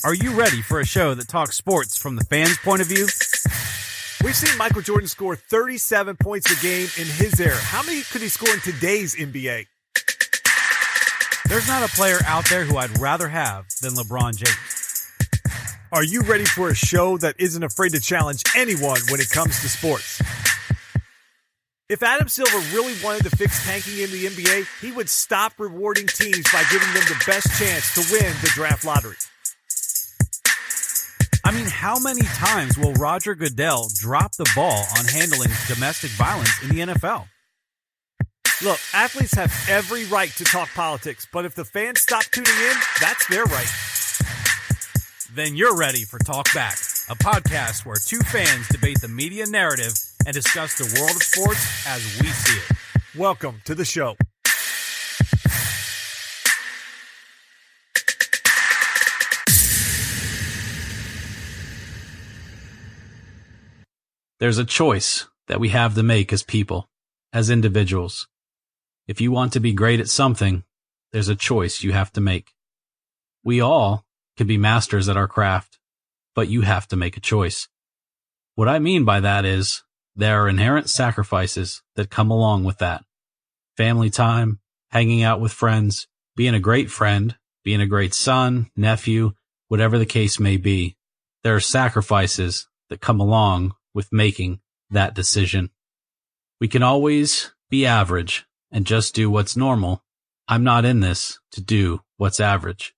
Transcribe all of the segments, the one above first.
Are you ready for a show that talks sports from the fans' point of view? We've seen Michael Jordan score 37 points a game in his era. How many could he score in today's NBA? There's not a player out there who I'd rather have than LeBron James. Are you ready for a show that isn't afraid to challenge anyone when it comes to sports? If Adam Silver really wanted to fix tanking in the NBA, he would stop rewarding teams by giving them the best chance to win the draft lottery. I mean, how many times will Roger Goodell drop the ball on handling domestic violence in the NFL? Look, athletes have every right to talk politics, but if the fans stop tuning in, that's their right. Then you're ready for Talk Back, a podcast where two fans debate the media narrative and discuss the world of sports as we see it. Welcome to the show. There's a choice that we have to make as people, as individuals. If you want to be great at something, there's a choice you have to make. We all can be masters at our craft, but you have to make a choice. What I mean by that is there are inherent sacrifices that come along with that. Family time, hanging out with friends, being a great friend, being a great son, nephew, whatever the case may be. There are sacrifices that come along with making that decision. We can always be average and just do what's normal. I'm not in this to do what's average.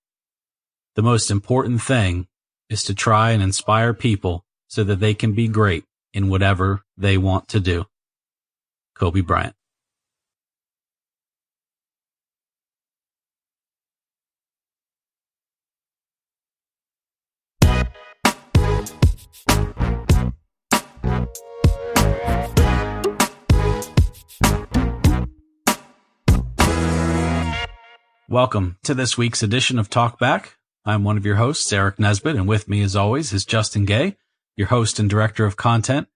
The most important thing is to try and inspire people so that they can be great in whatever they want to do. Kobe Bryant. Welcome to this week's edition of Talk Back. I'm one of your hosts, Eric Nesbit, and with me as always is Justin Gay, your host and director of content.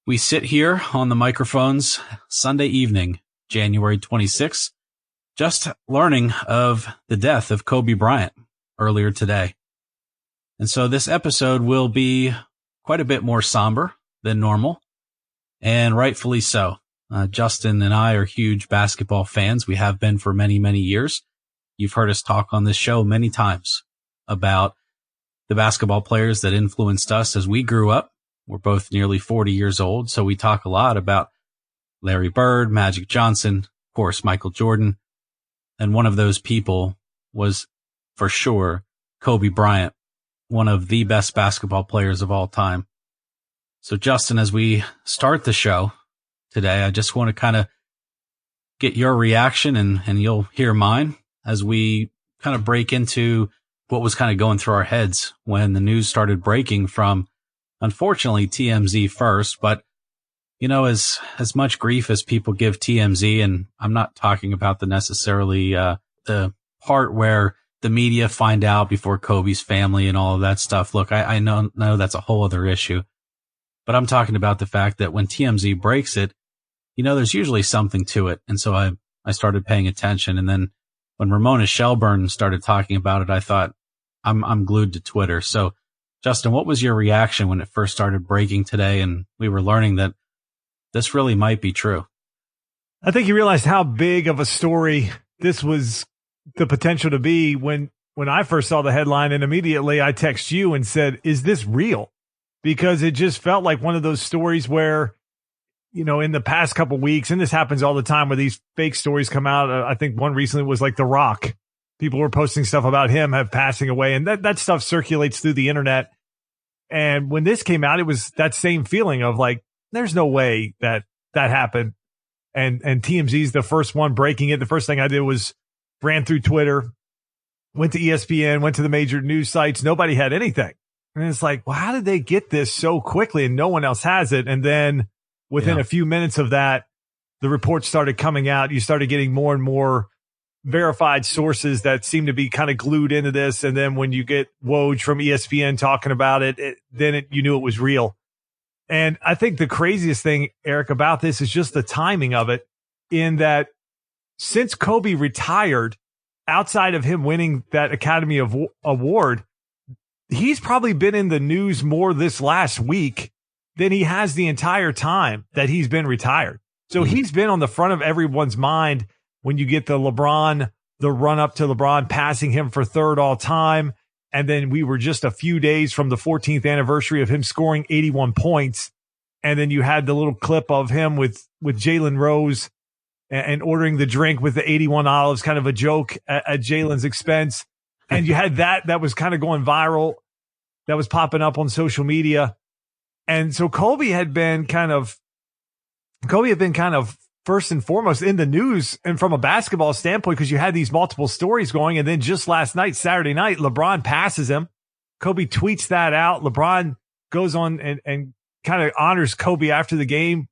We sit here on the microphones Sunday evening, January 26th, just learning of the death of Kobe Bryant earlier today. And so this episode will be quite a bit more somber than normal, and rightfully so. Justin and I are huge basketball fans. We have been for many, many years. You've heard us talk on this show many times about the basketball players that influenced us as we grew up. We're both nearly 40 years old, so we talk a lot about Larry Bird, Magic Johnson, of course, Michael Jordan. And one of those people was, for sure, Kobe Bryant, one of the best basketball players of all time. So, Justin, as we start the show today, I just want to kind of get your reaction and you'll hear mine as we kind of break into what was kind of going through our heads when the news started breaking from, unfortunately, TMZ first. But, you know, as much grief as people give TMZ, and I'm not talking about the necessarily, the part where the media find out before Kobe's family and all of that stuff. Look, I know that's a whole other issue, but I'm talking about the fact that when TMZ breaks it, you know, there's usually something to it. And so I started paying attention. And then when Ramona Shelburne started talking about it, I thought I'm glued to Twitter. So Justin, what was your reaction when it first started breaking today and we were learning that this really might be true? I think you realized how big of a story this was the potential to be when I first saw the headline, and immediately I text you and said, is this real? Because it just felt like one of those stories where, you know, in the past couple of weeks, and this happens all the time where these fake stories come out. I think one recently was like The Rock. People were posting stuff about him passing away, and that stuff circulates through the internet. And when this came out, it was that same feeling of like, there's no way that happened. And TMZ's the first one breaking it. The first thing I did was ran through Twitter, went to ESPN, went to the major news sites. Nobody had anything. And it's like, well, how did they get this so quickly and no one else has it? And then within a few minutes of that, the reports started coming out. You started getting more and more verified sources that seem to be kind of glued into this. And then when you get Woj from ESPN talking about it, you knew it was real. And I think the craziest thing, Eric, about this is just the timing of it, in that since Kobe retired, outside of him winning that Academy Award, he's probably been in the news more this last week than he has the entire time that he's been retired. So he's been on the front of everyone's mind when you get the run up to LeBron passing him for third all time. And then we were just a few days from the 14th anniversary of him scoring 81 points. And then you had the little clip of him with Jalen Rose and ordering the drink with the 81 olives, kind of a joke at Jalen's expense. And you had that was kind of going viral. That was popping up on social media. And so Kobe had been kind of first and foremost in the news, and from a basketball standpoint, because you had these multiple stories going. And then just last night, Saturday night, LeBron passes him. Kobe tweets that out. LeBron goes on and kind of honors Kobe after the game,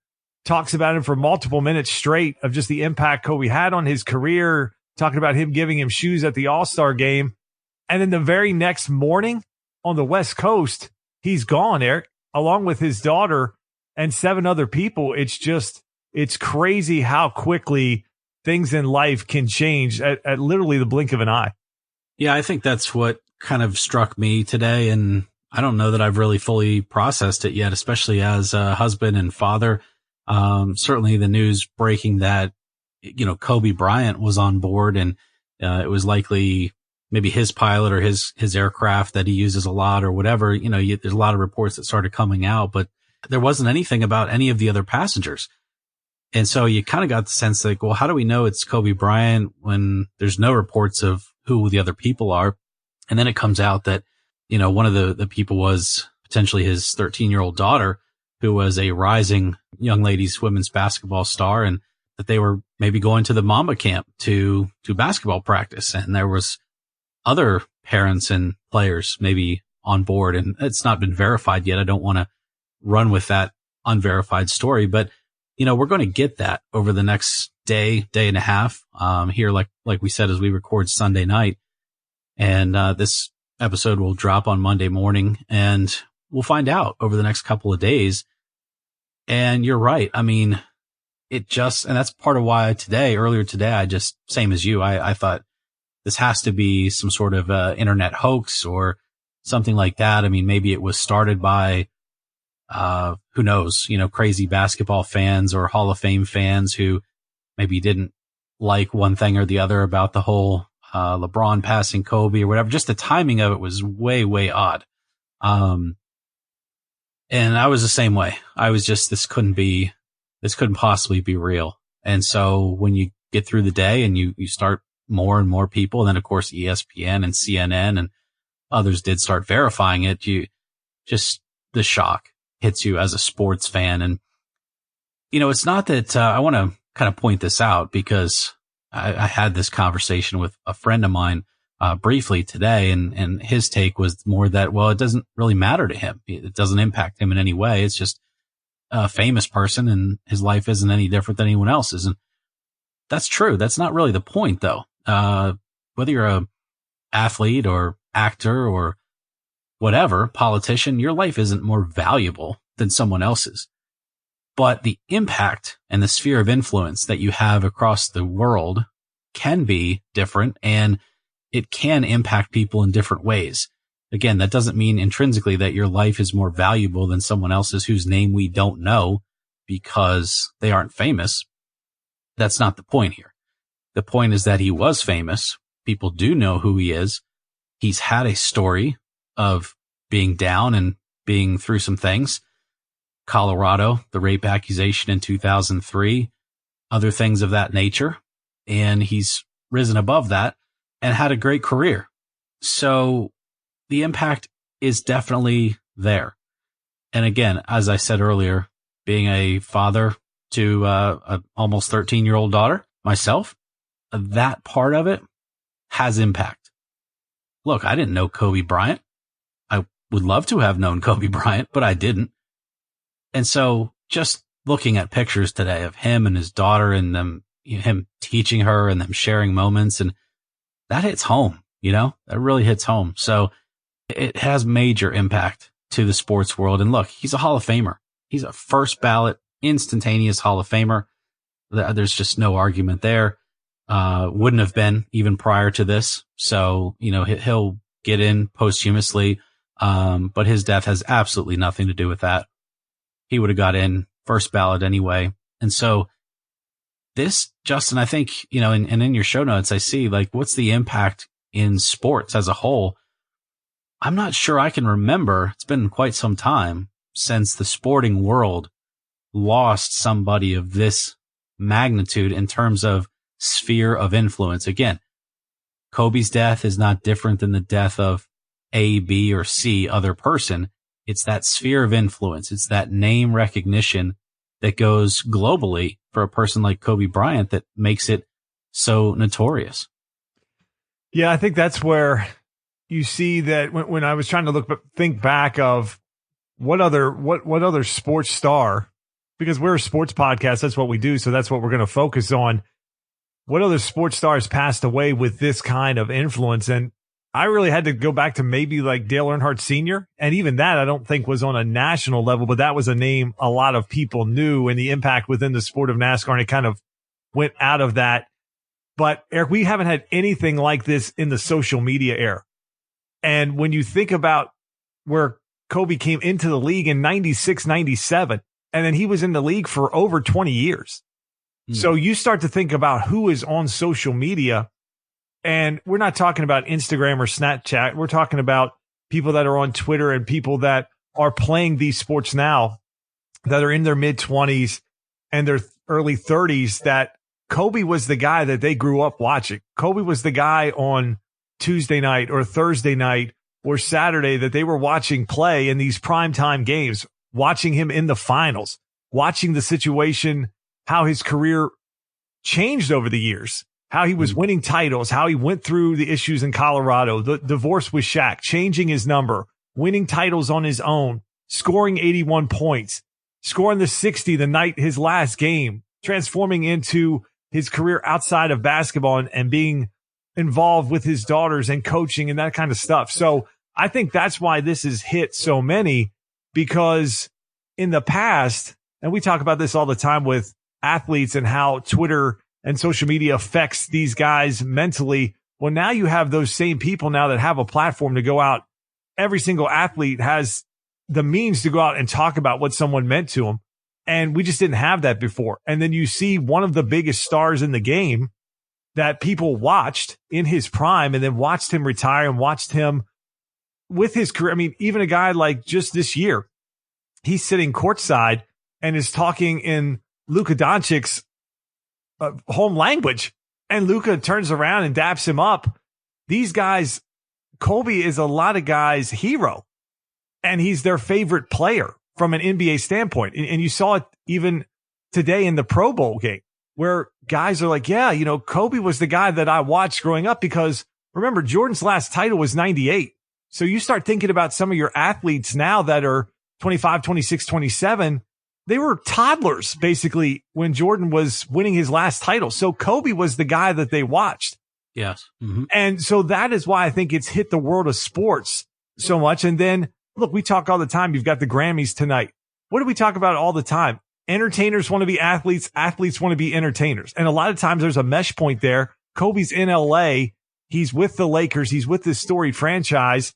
talks about him for multiple minutes straight of just the impact Kobe had on his career, talking about him giving him shoes at the All-Star game. And then the very next morning on the West Coast, he's gone, Eric, along with his daughter and 7 other people. It's crazy how quickly things in life can change at literally the blink of an eye. Yeah, I think that's what kind of struck me today. And I don't know that I've really fully processed it yet, especially as a husband and father. Certainly the news breaking that, Kobe Bryant was on board, and it was likely maybe his pilot or his aircraft that he uses a lot or whatever. There's a lot of reports that started coming out, but there wasn't anything about any of the other passengers. And so you kind of got the sense like, well, how do we know it's Kobe Bryant when there's no reports of who the other people are? And then it comes out that, one of the people was potentially his 13-year-old daughter, who was a rising young ladies women's basketball star, and that they were maybe going to the Mamba camp to basketball practice. And there was other parents and players maybe on board, and it's not been verified yet. I don't want to run with that unverified story, but we're going to get that over the next day and a half, here, like we said, as we record Sunday night. And, this episode will drop on Monday morning, and we'll find out over the next couple of days. And you're right. I mean, and that's part of why earlier today, same as you, I thought this has to be some sort of, internet hoax or something like that. I mean, maybe it was started by, who knows, crazy basketball fans or Hall of Fame fans who maybe didn't like one thing or the other about the whole, LeBron passing Kobe or whatever. Just the timing of it was way, way odd. And I was the same way. I was just, this couldn't possibly be real. And so when you get through the day and you start more and more people, and then of course ESPN and CNN and others did start verifying it, the shock hits you as a sports fan. And, it's not that, I want to kind of point this out because I had this conversation with a friend of mine, briefly today, and his take was more that, well, it doesn't really matter to him. It doesn't impact him in any way. It's just a famous person, and his life isn't any different than anyone else's. And that's true. That's not really the point though. Whether you're a athlete or actor or whatever, politician, your life isn't more valuable than someone else's. But the impact and the sphere of influence that you have across the world can be different, and it can impact people in different ways. Again, that doesn't mean intrinsically that your life is more valuable than someone else's whose name we don't know because they aren't famous. That's not the point here. The point is that he was famous. People do know who he is. He's had a story of being down and being through some things. Colorado, the rape accusation in 2003, other things of that nature. And he's risen above that and had a great career. So the impact is definitely there. And again, as I said earlier, being a father to a almost 13-year-old daughter myself, that part of it has impact. Look, I didn't know Kobe Bryant. I would love to have known Kobe Bryant, but I didn't. And so just looking at pictures today of him and his daughter and them, him teaching her and them sharing moments, and that hits home, that really hits home. So it has major impact to the sports world. And look, he's a Hall of Famer. He's a first ballot, instantaneous Hall of Famer. There's just no argument there. Wouldn't have been even prior to this. So, he'll get in posthumously. But his death has absolutely nothing to do with that. He would have got in first ballot anyway. And so this, Justin, I think, and in your show notes, I see like, what's the impact in sports as a whole? I'm not sure I can remember. It's been quite some time since the sporting world lost somebody of this magnitude in terms of sphere of influence. Again, Kobe's death is not different than the death of A, B, or C other person. It's that sphere of influence. It's that name recognition that goes globally for a person like Kobe Bryant that makes it so notorious. Yeah, I think that's where you see that when I was trying to think back of what other sports star, because we're a sports podcast, that's what we do, so that's what we're going to focus on. What other sports stars passed away with this kind of influence? And I really had to go back to maybe like Dale Earnhardt Sr. And even that I don't think was on a national level, but that was a name a lot of people knew and the impact within the sport of NASCAR. And it kind of went out of that. But Eric, we haven't had anything like this in the social media era. And when you think about where Kobe came into the league in 96, 97, and then he was in the league for over 20 years. So you start to think about who is on social media, and we're not talking about Instagram or Snapchat. We're talking about people that are on Twitter and people that are playing these sports now that are in their mid-20s and their early 30s, that Kobe was the guy that they grew up watching. Kobe was the guy on Tuesday night or Thursday night or Saturday that they were watching play in these primetime games, watching him in the finals, watching the situation, how his career changed over the years, how he was winning titles, how he went through the issues in Colorado, the divorce with Shaq, changing his number, winning titles on his own, scoring 81 points, scoring the 60 the night his last game, transforming into his career outside of basketball and being involved with his daughters and coaching and that kind of stuff. So I think that's why this has hit so many, because in the past, and we talk about this all the time with athletes and how Twitter and social media affects these guys mentally. Well, now you have those same people now that have a platform to go out. Every single athlete has the means to go out and talk about what someone meant to them. And we just didn't have that before. And then you see one of the biggest stars in the game that people watched in his prime and then watched him retire and watched him with his career. I mean, even a guy like just this year, he's sitting courtside and is talking in Luka Doncic's home language. And Luka turns around and daps him up. These guys, Kobe is a lot of guys' hero, and he's their favorite player from an NBA standpoint. And you saw it even today in the Pro Bowl game, where guys are like, yeah, Kobe was the guy that I watched growing up, because remember, Jordan's last title was 98. So you start thinking about some of your athletes now that are 25, 26, 27. They were toddlers, basically, when Jordan was winning his last title. So Kobe was the guy that they watched. Yes. Mm-hmm. And so that is why I think it's hit the world of sports so much. And then, look, we talk all the time. You've got the Grammys tonight. What do we talk about all the time? Entertainers want to be athletes. Athletes want to be entertainers. And a lot of times there's a mesh point there. Kobe's in LA. He's with the Lakers. He's with this storied franchise.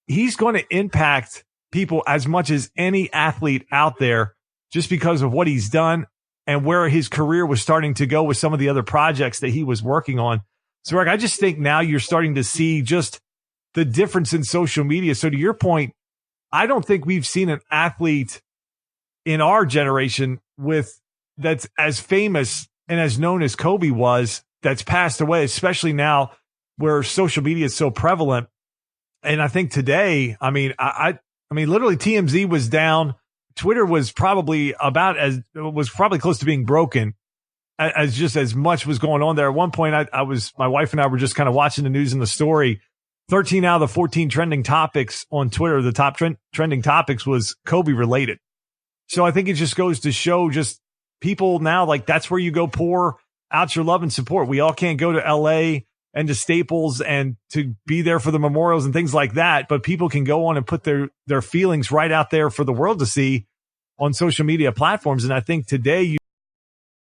He's going to impact people as much as any athlete out there, just because of what he's done and where his career was starting to go with some of the other projects that he was working on. So, Rick, I just think now you're starting to see just the difference in social media. So to your point, I don't think we've seen an athlete in our generation that's as famous and as known as Kobe was, that's passed away, especially now where social media is so prevalent. And I think today, I mean, literally TMZ was down. Twitter was probably close to being broken, as just as much was going on there. At one point, my wife and I were just kind of watching the news and the story. 13 out of the 14 trending topics on Twitter, the top trending topics was Kobe related. So I think it just goes to show just people now, like, that's where you go pour out your love and support. We all can't go to LA and to Staples and to be there for the memorials and things like that, but people can go on and put their feelings right out there for the world to see. on social media platforms. And I think today